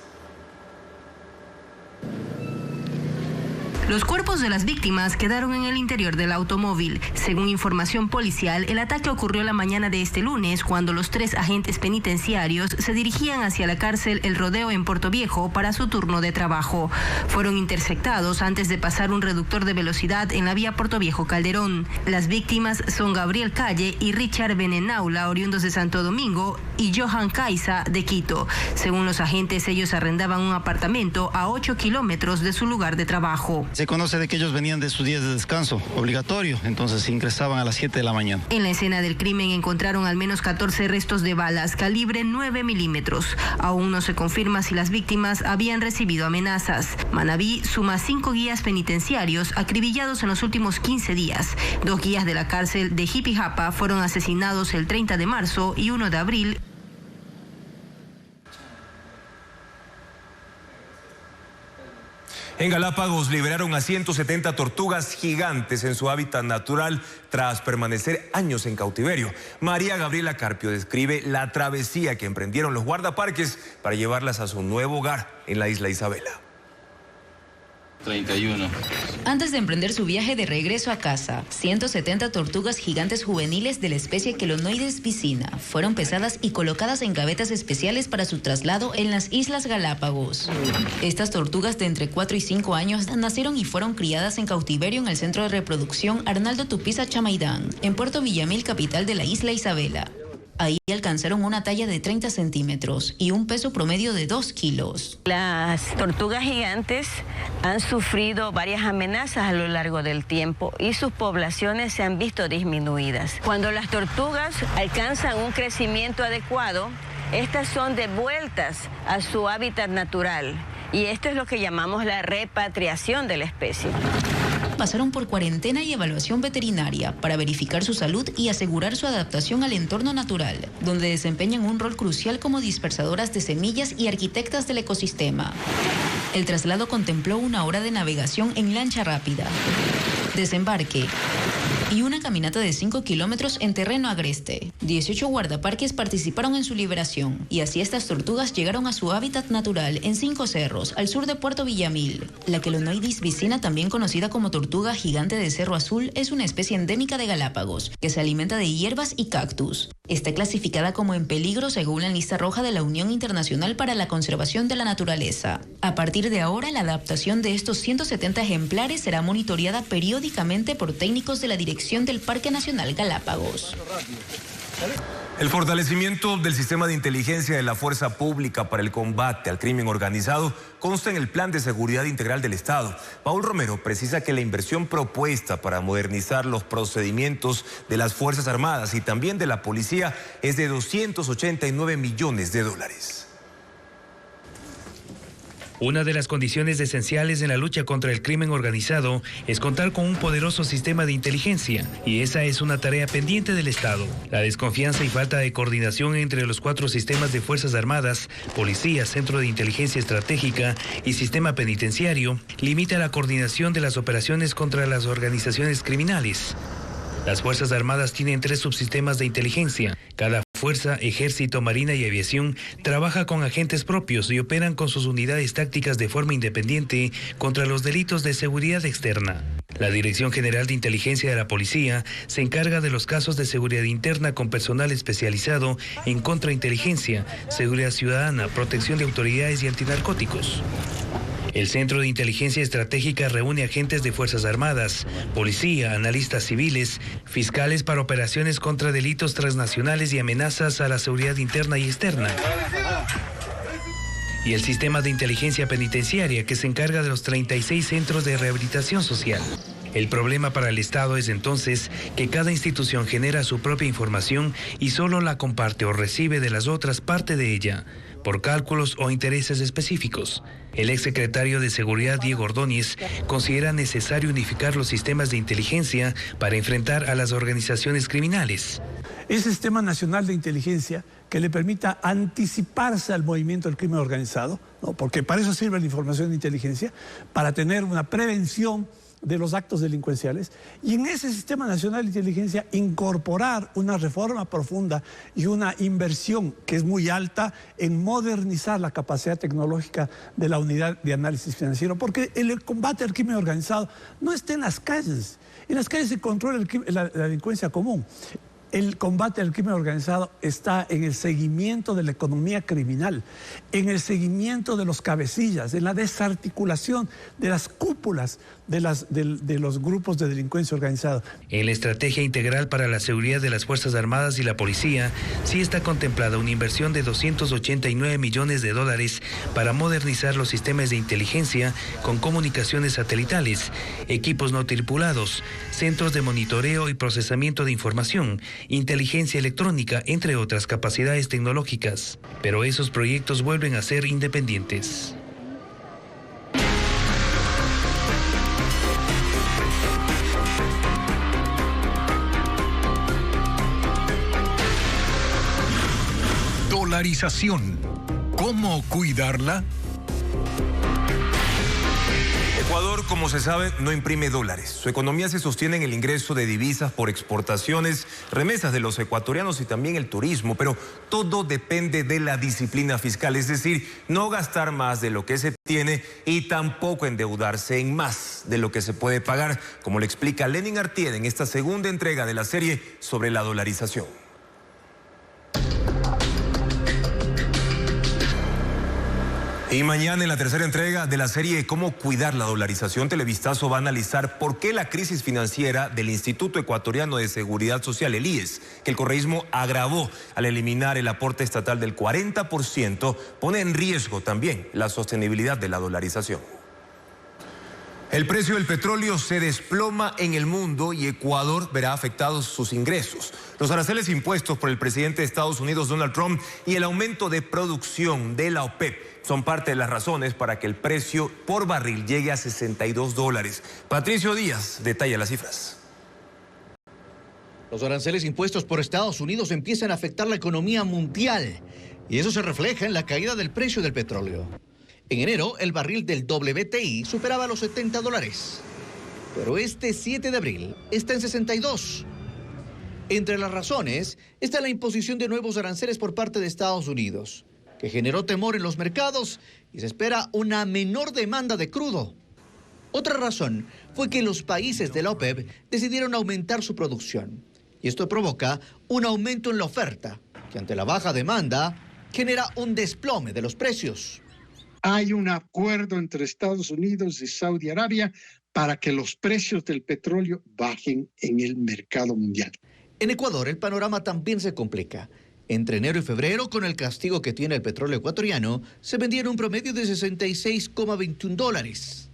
Los cuerpos de las víctimas quedaron en el interior del automóvil. Según información policial, el ataque ocurrió la mañana de este lunes cuando los 3 agentes penitenciarios se dirigían hacia la cárcel El Rodeo en Portoviejo para su turno de trabajo. Fueron interceptados antes de pasar un reductor de velocidad en la vía Portoviejo-Calderón. Las víctimas son Gabriel Calle y Richard Benenaula, oriundos de Santo Domingo, y Johan Caiza, de Quito. Según los agentes, ellos arrendaban un apartamento a 8 kilómetros de su lugar de trabajo. Se conoce de que ellos venían de sus días de descanso obligatorio, entonces ingresaban a las 7 de la mañana. En la escena del crimen encontraron al menos 14 restos de balas calibre 9 milímetros. Aún no se confirma si las víctimas habían recibido amenazas. Manabí suma 5 guías penitenciarios acribillados en los últimos 15 días. 2 guías de la cárcel de Jipijapa fueron asesinados el 30 de marzo y 1 de abril. En Galápagos liberaron a 170 tortugas gigantes en su hábitat natural tras permanecer años en cautiverio. María Gabriela Carpio describe la travesía que emprendieron los guardaparques para llevarlas a su nuevo hogar en la isla Isabela. 31. Antes de emprender su viaje de regreso a casa, 170 tortugas gigantes juveniles de la especie Chelonoidis vicina fueron pesadas y colocadas en gavetas especiales para su traslado en las Islas Galápagos. Estas tortugas de entre 4 y 5 años nacieron y fueron criadas en cautiverio en el centro de reproducción Arnaldo Tupiza Chamaidán, en Puerto Villamil, capital de la isla Isabela. Ahí alcanzaron una talla de 30 centímetros y un peso promedio de 2 kilos. Las tortugas gigantes han sufrido varias amenazas a lo largo del tiempo y sus poblaciones se han visto disminuidas. Cuando las tortugas alcanzan un crecimiento adecuado, estas son devueltas a su hábitat natural y esto es lo que llamamos la repatriación de la especie. Pasaron por cuarentena y evaluación veterinaria para verificar su salud y asegurar su adaptación al entorno natural, donde desempeñan un rol crucial como dispersadoras de semillas y arquitectas del ecosistema. El traslado contempló 1 hora de navegación en lancha rápida, desembarque y una caminata de 5 kilómetros en terreno agreste. 18 guardaparques participaron en su liberación y así estas tortugas llegaron a su hábitat natural en 5 cerros, al sur de Puerto Villamil. La Chelonoidis vicina, también conocida como tortuga gigante de Cerro Azul, es una especie endémica de Galápagos, que se alimenta de hierbas y cactus. Está clasificada como en peligro según la lista roja de la Unión Internacional para la Conservación de la Naturaleza. A partir de ahora, la adaptación de estos 170 ejemplares será monitoreada periódicamente por técnicos de la Dirección del Parque Nacional Galápagos. El fortalecimiento del sistema de inteligencia de la Fuerza Pública para el combate al crimen organizado consta en el Plan de Seguridad Integral del Estado. Paul Romero precisa que la inversión propuesta para modernizar los procedimientos de las Fuerzas Armadas y también de la Policía es de 289 millones de dólares. Una de las condiciones esenciales en la lucha contra el crimen organizado es contar con un poderoso sistema de inteligencia, y esa es una tarea pendiente del Estado. La desconfianza y falta de coordinación entre los 4 sistemas de Fuerzas Armadas, Policía, Centro de Inteligencia Estratégica y Sistema Penitenciario limita la coordinación de las operaciones contra las organizaciones criminales. Las Fuerzas Armadas tienen 3 subsistemas de inteligencia. Cada fuerza, ejército, marina y aviación trabaja con agentes propios y operan con sus unidades tácticas de forma independiente contra los delitos de seguridad externa. La Dirección General de Inteligencia de la Policía se encarga de los casos de seguridad interna con personal especializado en contrainteligencia, seguridad ciudadana, protección de autoridades y antinarcóticos. El Centro de Inteligencia Estratégica reúne agentes de Fuerzas Armadas, policía, analistas civiles, fiscales para operaciones contra delitos transnacionales y amenazas a la seguridad interna y externa. Y el Sistema de Inteligencia Penitenciaria, que se encarga de los 36 centros de rehabilitación social. El problema para el Estado es entonces que cada institución genera su propia información y solo la comparte o recibe de las otras parte de ella, por cálculos o intereses específicos. El exsecretario de Seguridad, Diego Ordóñez, considera necesario unificar los sistemas de inteligencia para enfrentar a las organizaciones criminales. Ese sistema nacional de inteligencia que le permita anticiparse al movimiento del crimen organizado, ¿no? Porque para eso sirve la información de inteligencia, para tener una prevención de los actos delincuenciales, y en ese sistema nacional de inteligencia incorporar una reforma profunda y una inversión que es muy alta en modernizar la capacidad tecnológica de la unidad de análisis financiero, porque el combate al crimen organizado no está en las calles se controla la delincuencia común. El combate al crimen organizado está en el seguimiento de la economía criminal, en el seguimiento de los cabecillas, en la desarticulación de las cúpulas de los grupos de delincuencia organizada. En la Estrategia Integral para la Seguridad de las Fuerzas Armadas y la Policía, sí está contemplada una inversión de 289 millones de dólares para modernizar los sistemas de inteligencia con comunicaciones satelitales, equipos no tripulados, centros de monitoreo y procesamiento de información, inteligencia electrónica, entre otras capacidades tecnológicas. Pero esos proyectos vuelven a ser independientes. Dolarización. ¿Cómo cuidarla? Ecuador, como se sabe, no imprime dólares. Su economía se sostiene en el ingreso de divisas por exportaciones, remesas de los ecuatorianos y también el turismo, pero todo depende de la disciplina fiscal, es decir, no gastar más de lo que se tiene y tampoco endeudarse en más de lo que se puede pagar, como le explica Lenin Artieda en esta segunda entrega de la serie sobre la dolarización. Y mañana en la tercera entrega de la serie Cómo cuidar la dolarización, Televistazo va a analizar por qué la crisis financiera del Instituto Ecuatoriano de Seguridad Social, el IES, que el correísmo agravó al eliminar el aporte estatal del 40%, pone en riesgo también la sostenibilidad de la dolarización. El precio del petróleo se desploma en el mundo y Ecuador verá afectados sus ingresos. Los aranceles impuestos por el presidente de Estados Unidos, Donald Trump, y el aumento de producción de la OPEP son parte de las razones para que el precio por barril llegue a $62. Patricio Díaz detalla las cifras. Los aranceles impuestos por Estados Unidos empiezan a afectar la economía mundial y eso se refleja en la caída del precio del petróleo. En enero, el barril del WTI superaba los $70, pero este 7 de abril está en 62. Entre las razones está la imposición de nuevos aranceles por parte de Estados Unidos, que generó temor en los mercados y se espera una menor demanda de crudo. Otra razón fue que los países de la OPEP decidieron aumentar su producción, y esto provoca un aumento en la oferta, que ante la baja demanda genera un desplome de los precios. Hay un acuerdo entre Estados Unidos y Saudi Arabia para que los precios del petróleo bajen en el mercado mundial. En Ecuador el panorama también se complica. Entre enero y febrero, con el castigo que tiene el petróleo ecuatoriano, se vendieron un promedio de $66,21.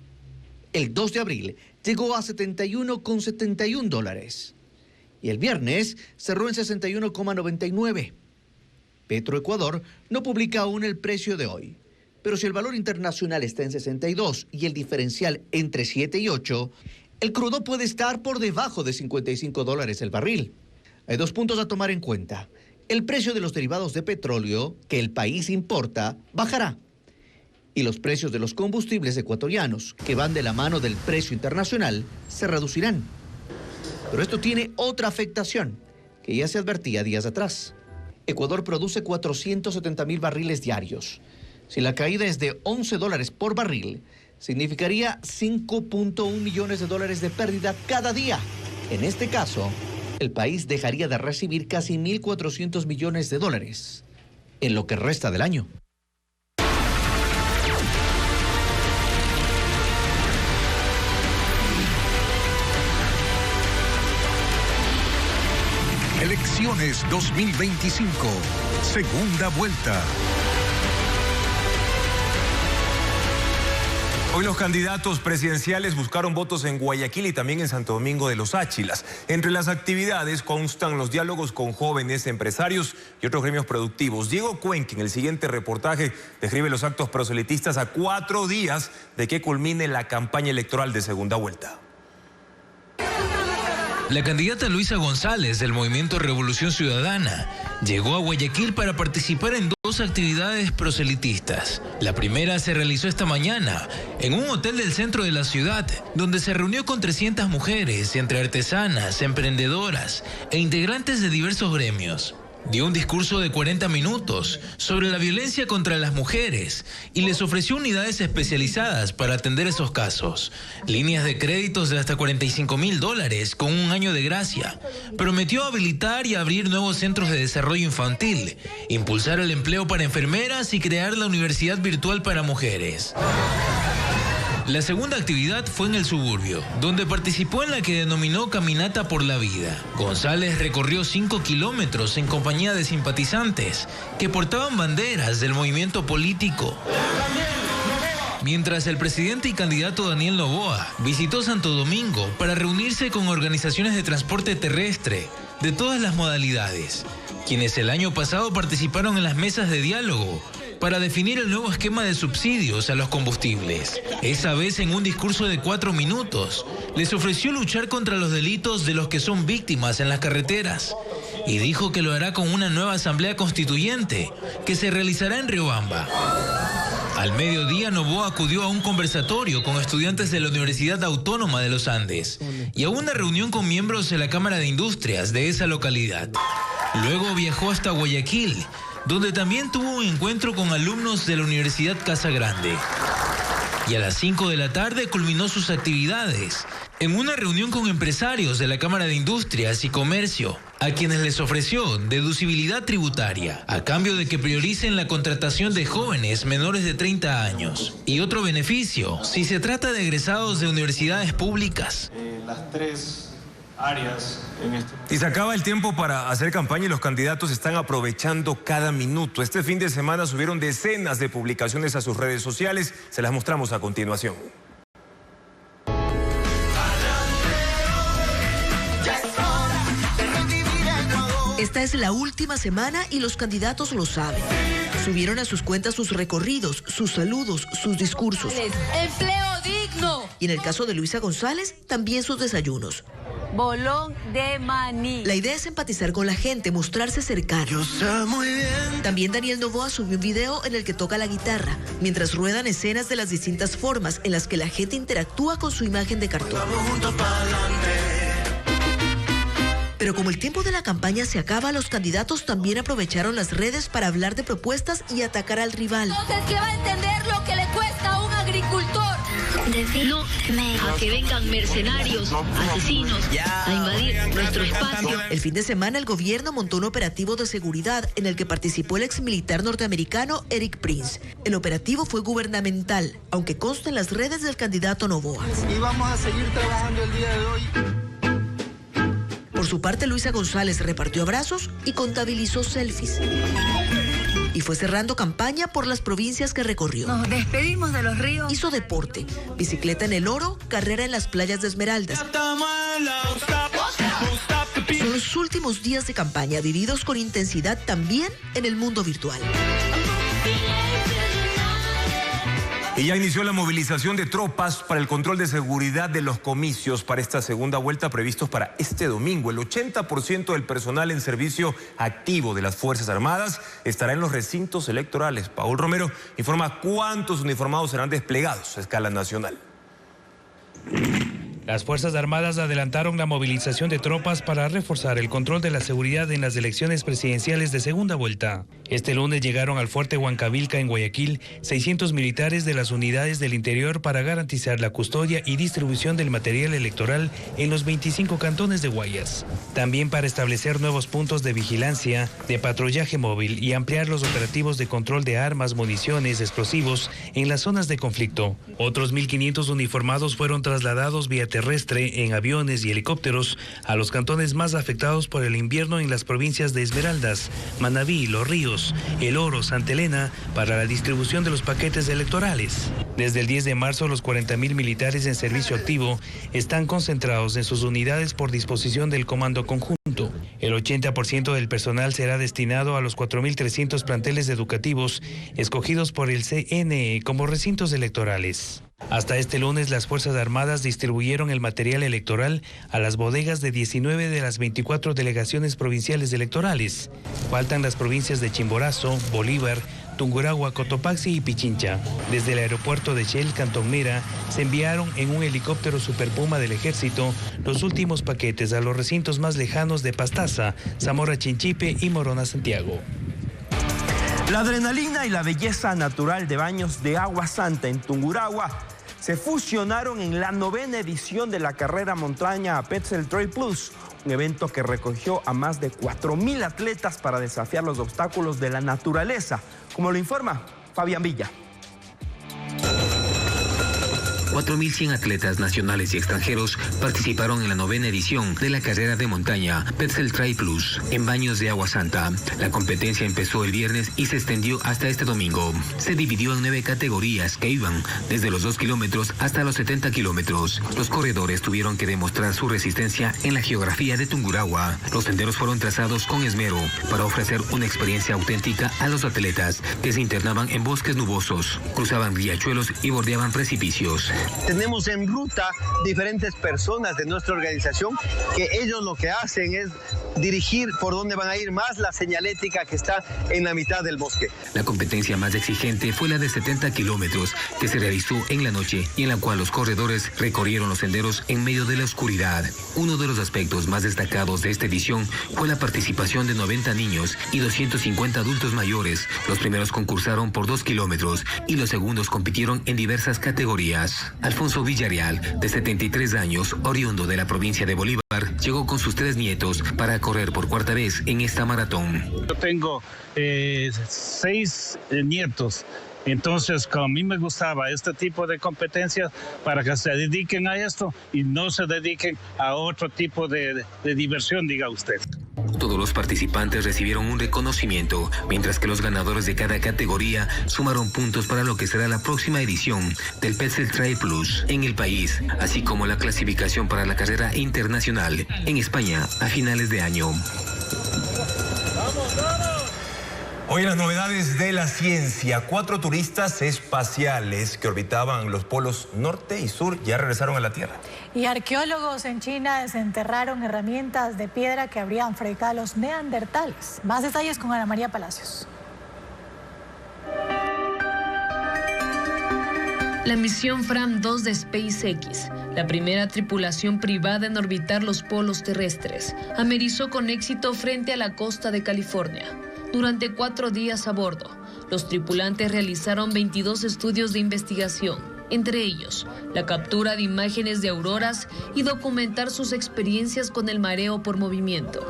El 2 de abril llegó a $71,71. Y el viernes cerró en $61,99. Petroecuador no publica aún el precio de hoy. Pero si el valor internacional está en 62 y el diferencial entre 7 y 8, el crudo puede estar por debajo de $55 el barril. Hay dos puntos a tomar en cuenta. El precio de los derivados de petróleo que el país importa bajará. Y los precios de los combustibles ecuatorianos, que van de la mano del precio internacional, se reducirán. Pero esto tiene otra afectación, que ya se advertía días atrás. Ecuador produce 470,000 barriles diarios. Si la caída es de $11 por barril, significaría $5.1 millones de pérdida cada día. En este caso, el país dejaría de recibir casi $1.400 millones en lo que resta del año. Elecciones 2025, segunda vuelta. Hoy los candidatos presidenciales buscaron votos en Guayaquil y también en Santo Domingo de los Áchilas. Entre las actividades constan los diálogos con jóvenes, empresarios y otros gremios productivos. Diego Cuenca, en el siguiente reportaje, describe los actos proselitistas a 4 días de que culmine la campaña electoral de segunda vuelta. La candidata Luisa González del Movimiento Revolución Ciudadana llegó a Guayaquil para participar en 2 actividades proselitistas. La primera se realizó esta mañana en un hotel del centro de la ciudad, donde se reunió con 300 mujeres, entre artesanas, emprendedoras e integrantes de diversos gremios. Dio un discurso de 40 minutos sobre la violencia contra las mujeres y les ofreció unidades especializadas para atender esos casos, líneas de créditos de hasta $45,000 con 1 año de gracia. Prometió habilitar y abrir nuevos centros de desarrollo infantil, impulsar el empleo para enfermeras y crear la universidad virtual para mujeres. La segunda actividad fue en el suburbio, donde participó en la que denominó Caminata por la Vida. González recorrió 5 kilómetros en compañía de simpatizantes que portaban banderas del movimiento político. Mientras el presidente y candidato Daniel Noboa visitó Santo Domingo para reunirse con organizaciones de transporte terrestre de todas las modalidades, quienes el año pasado participaron en las mesas de diálogo para definir el nuevo esquema de subsidios a los combustibles. Esa vez, en un discurso de 4 minutos, les ofreció luchar contra los delitos de los que son víctimas en las carreteras y dijo que lo hará con una nueva asamblea constituyente que se realizará en Riobamba. Al mediodía, Noboa acudió a un conversatorio con estudiantes de la Universidad Autónoma de los Andes y a una reunión con miembros de la Cámara de Industrias de esa localidad. Luego viajó hasta Guayaquil, donde también tuvo un encuentro con alumnos de la Universidad Casa Grande. Y a las 5 de la tarde culminó sus actividades, En una reunión con empresarios de la Cámara de Industrias y Comercio, a quienes les ofreció deducibilidad tributaria, a cambio de que prioricen la contratación de jóvenes menores de 30 años. Y otro beneficio, si se trata de egresados de universidades públicas. Las tres áreas en este... Y se acaba el tiempo para hacer campaña y los candidatos están aprovechando cada minuto. Este fin de semana subieron decenas de publicaciones a sus redes sociales. Se las mostramos a continuación. Esta es la última semana y los candidatos lo saben. Subieron a sus cuentas sus recorridos, sus saludos, sus discursos. ¡Empleo digno! Y en el caso de Luisa González, también sus desayunos. Bolón de maní. La idea es empatizar con la gente, mostrarse cercano. Yo sé muy bien. También Daniel Noboa subió un video en el que toca la guitarra, mientras ruedan escenas de las distintas formas en las que la gente interactúa con su imagen de cartón. Vamos juntos para adelante. Pero como el tiempo de la campaña se acaba, los candidatos también aprovecharon las redes para hablar de propuestas y atacar al rival. Entonces, ¿qué va a entender lo que le cuesta a un agricultor? No, a que vengan mercenarios, asesinos, a invadir nuestro espacio. El fin de semana el gobierno montó un operativo de seguridad en el que participó el exmilitar norteamericano Eric Prince. El operativo fue gubernamental, aunque consta en las redes del candidato Noboa. Y vamos a seguir trabajando el día de hoy. Por su parte, Luisa González repartió abrazos y contabilizó selfies. Y fue cerrando campaña por las provincias que recorrió. Nos despedimos de los ríos. Hizo deporte, bicicleta en el Oro, carrera en las playas de Esmeraldas. Son los últimos días de campaña vividos con intensidad también en el mundo virtual. Y ya inició la movilización de tropas para el control de seguridad de los comicios para esta segunda vuelta previstos para este domingo. El 80% del personal en servicio activo de las Fuerzas Armadas estará en los recintos electorales. Paul Romero informa cuántos uniformados serán desplegados a escala nacional. Las Fuerzas Armadas adelantaron la movilización de tropas para reforzar el control de la seguridad en las elecciones presidenciales de segunda vuelta. Este lunes llegaron al fuerte Huancavilca en Guayaquil 600 militares de las unidades del interior para garantizar la custodia y distribución del material electoral en los 25 cantones de Guayas. También para establecer nuevos puntos de vigilancia, de patrullaje móvil y ampliar los operativos de control de armas, municiones, explosivos en las zonas de conflicto. Otros 1.500 uniformados fueron trasladados vía terrestre en aviones y helicópteros a los cantones más afectados por el invierno en las provincias de Esmeraldas, Manabí, Los Ríos, El Oro, Santa Elena, para la distribución de los paquetes electorales. Desde el 10 de marzo, los 40.000 militares en servicio activo están concentrados en sus unidades por disposición del Comando Conjunto. El 80% del personal será destinado a los 4.300 planteles educativos escogidos por el CNE como recintos electorales. Hasta este lunes, las Fuerzas Armadas distribuyeron el material electoral a las bodegas de 19 de las 24 delegaciones provinciales electorales. Faltan las provincias de Chimborazo, Bolívar, Tungurahua, Cotopaxi y Pichincha. Desde el aeropuerto de Shell, Cantón Mera, se enviaron en un helicóptero Super Puma del Ejército los últimos paquetes a los recintos más lejanos de Pastaza, Zamora Chinchipe y Morona Santiago. La adrenalina y la belleza natural de baños de agua santa en Tungurahua se fusionaron en la 9ª edición de la carrera montaña Petzl Trail Plus, un evento que recogió a más de 4.000 atletas para desafiar los obstáculos de la naturaleza, como lo informa Fabián Villa. 4.100 atletas nacionales y extranjeros participaron en la 9ª edición de la carrera de montaña Petzl Trail Plus en Baños de Agua Santa. La competencia empezó el viernes y se extendió hasta este domingo. Se dividió en 9 categorías que iban desde los 2 kilómetros hasta los 70 kilómetros. Los corredores tuvieron que demostrar su resistencia en la geografía de Tungurahua. Los senderos fueron trazados con esmero para ofrecer una experiencia auténtica a los atletas que se internaban en bosques nubosos, cruzaban riachuelos y bordeaban precipicios. Tenemos en ruta diferentes personas de nuestra organización que ellos lo que hacen es dirigir por dónde van a ir, más la señalética que está en la mitad del bosque. La competencia más exigente fue la de 70 kilómetros que se realizó en la noche y en la cual los corredores recorrieron los senderos en medio de la oscuridad. Uno de los aspectos más destacados de esta edición fue la participación de 90 niños y 250 adultos mayores. Los primeros concursaron por 2 kilómetros y los segundos compitieron en diversas categorías. Alfonso Villarreal, de 73 años, oriundo de la provincia de Bolívar, llegó con sus 3 nietos para correr por cuarta vez en esta maratón. Yo tengo 6 nietos. Entonces, a mí me gustaba este tipo de competencias para que se dediquen a esto y no se dediquen a otro tipo de diversión, diga usted. Todos los participantes recibieron un reconocimiento, mientras que los ganadores de cada categoría sumaron puntos para lo que será la próxima edición del Petzl Trail Plus en el país, así como la clasificación para la carrera internacional en España a finales de año. Hoy en las novedades de la ciencia, 4 turistas espaciales que orbitaban los polos norte y sur ya regresaron a la Tierra. Y arqueólogos en China desenterraron herramientas de piedra que habrían fabricado a los neandertales. Más detalles con Ana María Palacios. La misión Fram 2 de SpaceX, la primera tripulación privada en orbitar los polos terrestres, amerizó con éxito frente a la costa de California. Durante 4 días a bordo, los tripulantes realizaron 22 estudios de investigación, entre ellos la captura de imágenes de auroras y documentar sus experiencias con el mareo por movimiento.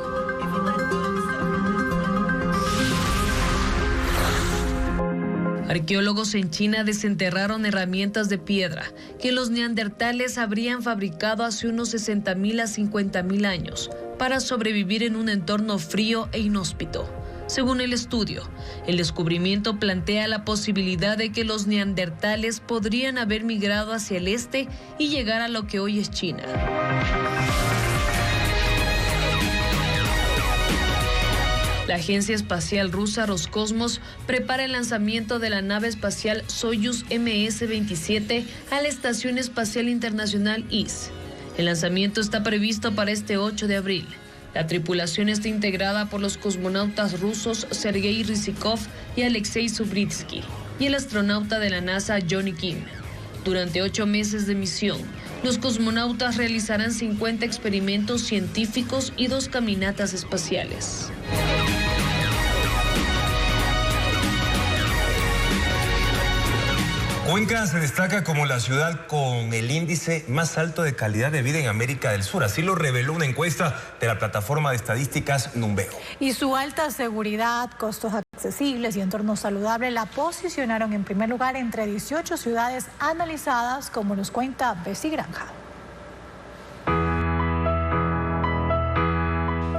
Arqueólogos en China desenterraron herramientas de piedra que los neandertales habrían fabricado hace unos 60.000 a 50.000 años para sobrevivir en un entorno frío e inhóspito. Según el estudio, el descubrimiento plantea la posibilidad de que los neandertales podrían haber migrado hacia el este y llegar a lo que hoy es China. La agencia espacial rusa Roscosmos prepara el lanzamiento de la nave espacial Soyuz MS-27 a la Estación Espacial Internacional IS. El lanzamiento está previsto para este 8 de abril. La tripulación está integrada por los cosmonautas rusos Sergei Ryzhikov y Alexei Subritsky y el astronauta de la NASA Johnny Kim. Durante 8 meses de misión, los cosmonautas realizarán 50 experimentos científicos y 2 caminatas espaciales. Cuenca se destaca como la ciudad con el índice más alto de calidad de vida en América del Sur. Así lo reveló una encuesta de la plataforma de estadísticas Numbeo. Y su alta seguridad, costos accesibles y entorno saludable la posicionaron en primer lugar entre 18 ciudades analizadas, como nos cuenta Bessie Granja.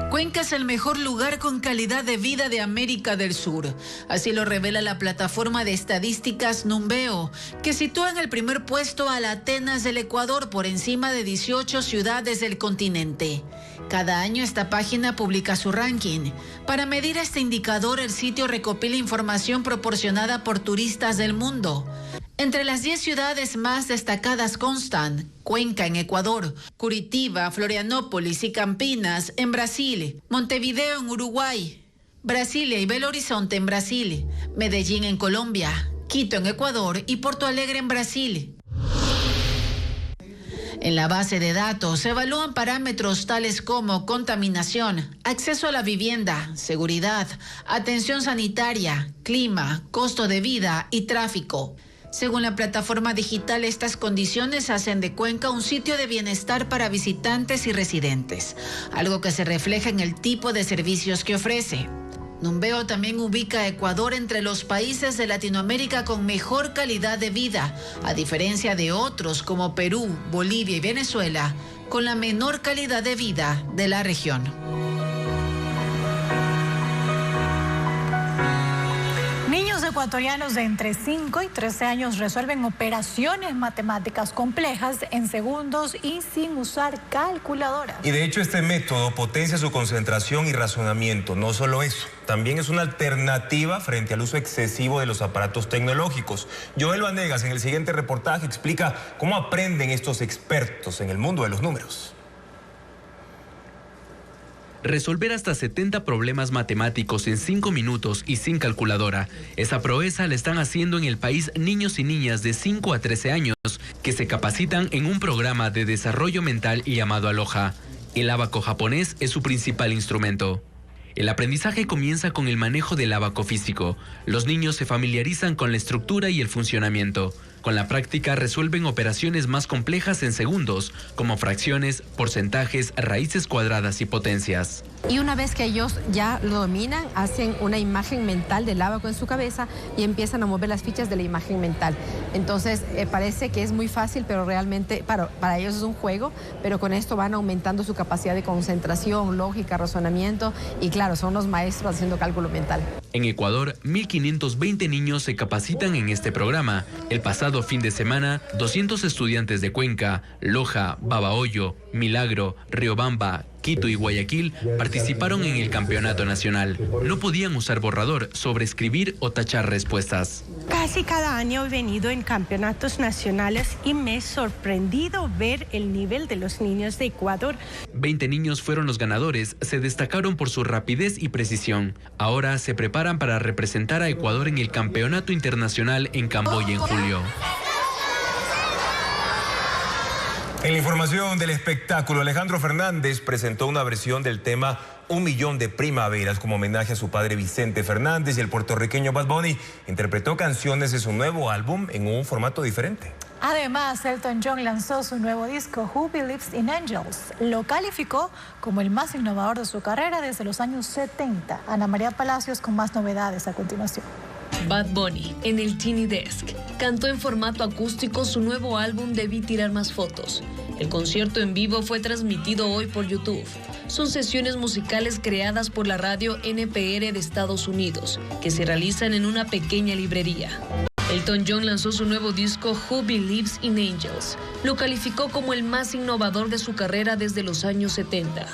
Cuenca es el mejor lugar con calidad de vida de América del Sur. Así lo revela la plataforma de estadísticas Numbeo, que sitúa en el primer puesto a la Atenas del Ecuador por encima de 18 ciudades del continente. Cada año esta página publica su ranking. Para medir este indicador, el sitio recopila información proporcionada por turistas del mundo. Entre las 10 ciudades más destacadas constan Cuenca en Ecuador, Curitiba, Florianópolis y Campinas en Brasil, Montevideo en Uruguay, Brasilia y Belo Horizonte en Brasil, Medellín en Colombia, Quito en Ecuador y Porto Alegre en Brasil. En la base de datos se evalúan parámetros tales como contaminación, acceso a la vivienda, seguridad, atención sanitaria, clima, costo de vida y tráfico. Según la plataforma digital, estas condiciones hacen de Cuenca un sitio de bienestar para visitantes y residentes, algo que se refleja en el tipo de servicios que ofrece. Numbeo también ubica a Ecuador entre los países de Latinoamérica con mejor calidad de vida, a diferencia de otros como Perú, Bolivia y Venezuela, con la menor calidad de vida de la región. Niños ecuatorianos de entre 5 y 13 años resuelven operaciones matemáticas complejas en segundos y sin usar calculadora. Y de hecho este método potencia su concentración y razonamiento. No solo eso, también es una alternativa frente al uso excesivo de los aparatos tecnológicos. Joel Vanegas en el siguiente reportaje explica cómo aprenden estos expertos en el mundo de los números. resolver hasta 70 problemas matemáticos en 5 minutos y sin calculadora. Esa proeza la están haciendo en el país niños y niñas de 5 a 13 años que se capacitan en un programa de desarrollo mental llamado Aloha. El ábaco japonés es su principal instrumento. El aprendizaje comienza con el manejo del ábaco físico. Los niños se familiarizan con la estructura y el funcionamiento. Con la práctica resuelven operaciones más complejas en segundos, como fracciones, porcentajes, raíces cuadradas y potencias. Y una vez que ellos ya lo dominan, hacen una imagen mental del ábaco en su cabeza y empiezan a mover las fichas de la imagen mental. Entonces parece que es muy fácil, pero realmente para ellos es un juego, pero con esto van aumentando su capacidad de concentración, lógica, razonamiento y claro, son los maestros haciendo cálculo mental. En Ecuador, 1.520 niños se capacitan en este programa. El pasado fin de semana, 200 estudiantes de Cuenca, Loja, Babahoyo, Milagro, Riobamba, Quito y Guayaquil participaron en el campeonato nacional. No podían usar borrador, sobreescribir o tachar respuestas. Casi cada año he venido en campeonatos nacionales y me he sorprendido ver el nivel de los niños de Ecuador. 20 niños fueron los ganadores, se destacaron por su rapidez y precisión. Ahora se preparan para representar a Ecuador en el campeonato internacional en Camboya en julio. En la información del espectáculo, Alejandro Fernández presentó una versión del tema Un Millón de Primaveras como homenaje a su padre Vicente Fernández, y el puertorriqueño Bad Bunny interpretó canciones de su nuevo álbum en un formato diferente. Además, Elton John lanzó su nuevo disco Who Believes in Angels. Lo calificó como el más innovador de su carrera desde los años 70. Ana María Palacios con más novedades a continuación. Bad Bunny, en el Tiny Desk, cantó en formato acústico su nuevo álbum Debí Tirar Más Fotos. El concierto en vivo fue transmitido hoy por YouTube. Son sesiones musicales creadas por la radio NPR de Estados Unidos, que se realizan en una pequeña librería. Elton John lanzó su nuevo disco Who Believes in Angels. Lo calificó como el más innovador de su carrera desde los años 70.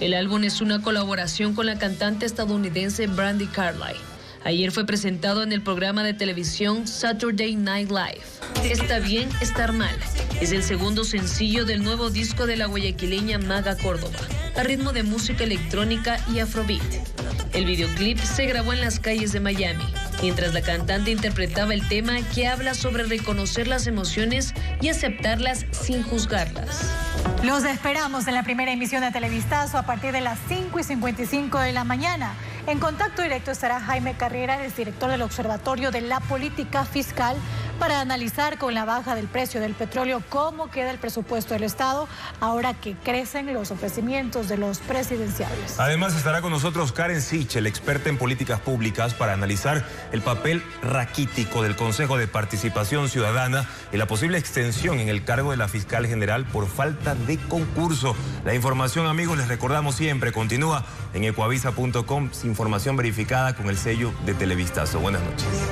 El álbum es una colaboración con la cantante estadounidense Brandi Carlile. Ayer fue presentado en el programa de televisión Saturday Night Live. Está bien estar mal. Es el segundo sencillo del nuevo disco de la guayaquileña Maga Córdoba, a ritmo de música electrónica y afrobeat. El videoclip se grabó en las calles de Miami, mientras la cantante interpretaba el tema que habla sobre reconocer las emociones y aceptarlas sin juzgarlas. Los esperamos en la primera emisión de Televistazo a partir de las 5:55 de la mañana. En contacto directo estará Jaime Carrera, el director del Observatorio de la Política Fiscal, para analizar con la baja del precio del petróleo cómo queda el presupuesto del Estado ahora que crecen los ofrecimientos de los presidenciales. Además estará con nosotros Karen Sichel, experta en políticas públicas, para analizar el papel raquítico del Consejo de Participación Ciudadana y la posible extensión en el cargo de la fiscal general por falta de concurso. La información, amigos, les recordamos siempre, continúa en ecuavisa.com, información verificada con el sello de Televistazo. Buenas noches.